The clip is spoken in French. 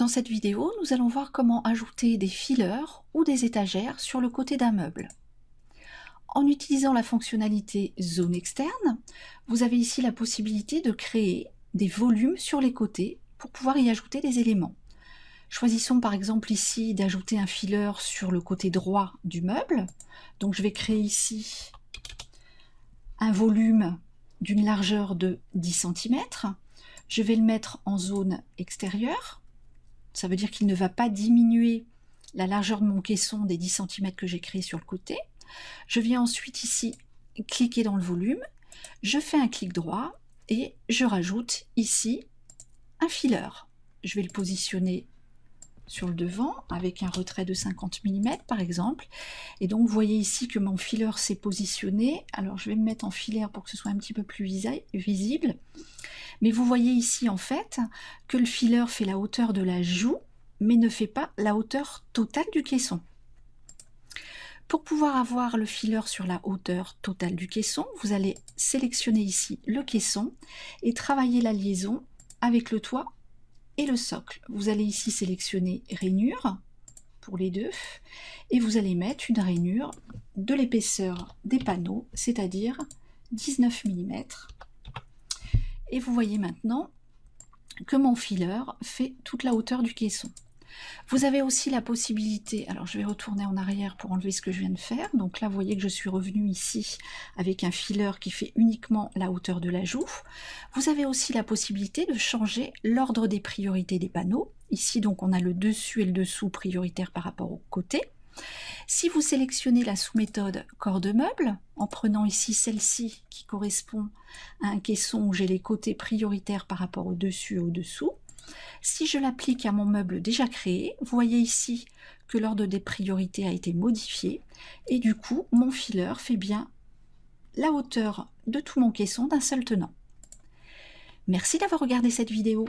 Dans cette vidéo, nous allons voir comment ajouter des fileurs ou des étagères sur le côté d'un meuble. En utilisant la fonctionnalité Zone externe, vous avez ici la possibilité de créer des volumes sur les côtés pour pouvoir y ajouter des éléments. Choisissons par exemple ici d'ajouter un fileur sur le côté droit du meuble. Donc je vais créer ici un volume d'une largeur de 10 cm. Je vais le mettre en zone extérieure. Ça veut dire qu'il ne va pas diminuer la largeur de mon caisson des 10 cm que j'ai créé sur le côté. Je viens ensuite ici cliquer dans le volume, je fais un clic droit et je rajoute ici un fileur. Je vais le positionner sur le devant avec un retrait de 50 mm par exemple. Et donc vous voyez ici que mon fileur s'est positionné. Alors je vais me mettre en filaire pour que ce soit un petit peu plus visible. Mais vous voyez ici en fait que le fileur fait la hauteur de la joue, mais ne fait pas la hauteur totale du caisson. Pour pouvoir avoir le fileur sur la hauteur totale du caisson, vous allez sélectionner ici le caisson et travailler la liaison avec le toit et le socle. Vous allez ici sélectionner rainure pour les deux et vous allez mettre une rainure de l'épaisseur des panneaux, c'est-à-dire 19 mm. Et vous voyez maintenant que mon fileur fait toute la hauteur du caisson. Vous avez aussi la possibilité, alors je vais retourner en arrière pour enlever ce que je viens de faire, donc là vous voyez que je suis revenue ici avec un fileur qui fait uniquement la hauteur de la joue. Vous avez aussi la possibilité de changer l'ordre des priorités des panneaux. Ici donc on a le dessus et le dessous prioritaires par rapport au côté. Si vous sélectionnez la sous-méthode corps de meuble, en prenant ici celle-ci qui correspond à un caisson où j'ai les côtés prioritaires par rapport au dessus et au dessous, si je l'applique à mon meuble déjà créé, vous voyez ici que l'ordre des priorités a été modifié et du coup mon fileur fait bien la hauteur de tout mon caisson d'un seul tenant. Merci d'avoir regardé cette vidéo.